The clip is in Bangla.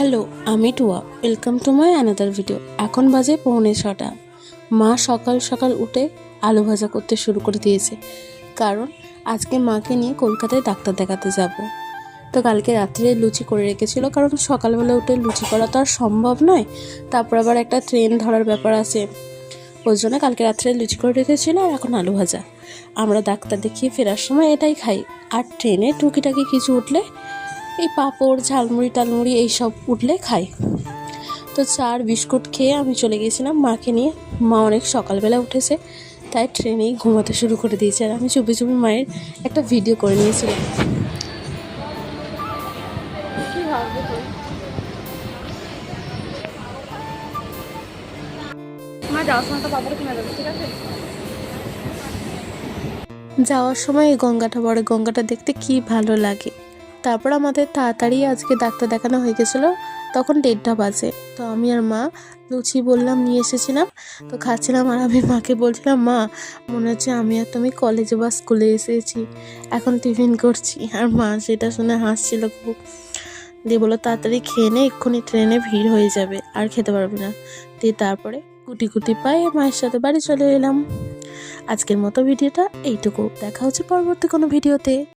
হ্যালো, আমি Tua. Welcome to my another video. এখন বাজে 6:45। মা সকাল সকাল উঠে আলু ভাজা করতে শুরু করে দিয়েছে, কারণ আজকে মাকে নিয়ে কলকাতায় ডাক্তার দেখাতে যাব। তো কালকে রাত্রে লুচি করে রেখেছিল, কারণ সকালবেলা উঠে লুচি করা তো আর সম্ভব নয়। তারপর আবার একটা ট্রেন ধরার ব্যাপার আছে, ওই জন্য কালকে রাত্রে লুচি করে রেখেছিল। আর এখন আলু ভাজা। আমরা ডাক্তার দেখিয়ে ফেরার সময় এটাই খাই। আর ট্রেনে টুকিটাকি কিছু উঠলে এই পাঁপড়, ঝালমুড়ি টালমুড়ি এইসব উঠলে খাই। তো চার বিস্কুট খেয়ে আমি চলে গিয়েছিলাম মাকে নিয়ে। মা অনেক সকালবেলা উঠেছে, তাই ট্রেনেই ঘুমাতে শুরু করে দিয়েছে। আর আমি চুপি চুপি মায়ের একটা ভিডিও করে নিয়েছিলাম। যাওয়ার সময় এই গঙ্গাটা পড়ে, গঙ্গাটা দেখতে কি ভালো লাগে। তারপর আমাদের তাড়াতাড়ি আজকে ডাক্তার দেখানো হয়ে গেছিলো, তখন 1:30 বাজে। তো আমি আর মা লুচি বললাম নিয়ে এসেছিলাম, তো খাচ্ছিলাম। আর আমি মাকে বলছিলাম, মা মনে হচ্ছে আমি আর তুমি কলেজে বা স্কুলে এসেছি, এখন টিফিন করছি। আর মা সেটা শুনে হাসছিল খুব, দিয়ে বললো তাড়াতাড়ি খেয়ে নে, এক্ষুনি ট্রেনে ভিড় হয়ে যাবে, আর খেতে পারবে না। দিয়ে তারপরে গুটি গুটি পায়ে মায়ের সাথে বাড়ি চলে এলাম। আজকের মতো ভিডিওটা এইটুকু। দেখা হচ্ছে পরবর্তী কোনো ভিডিওতে।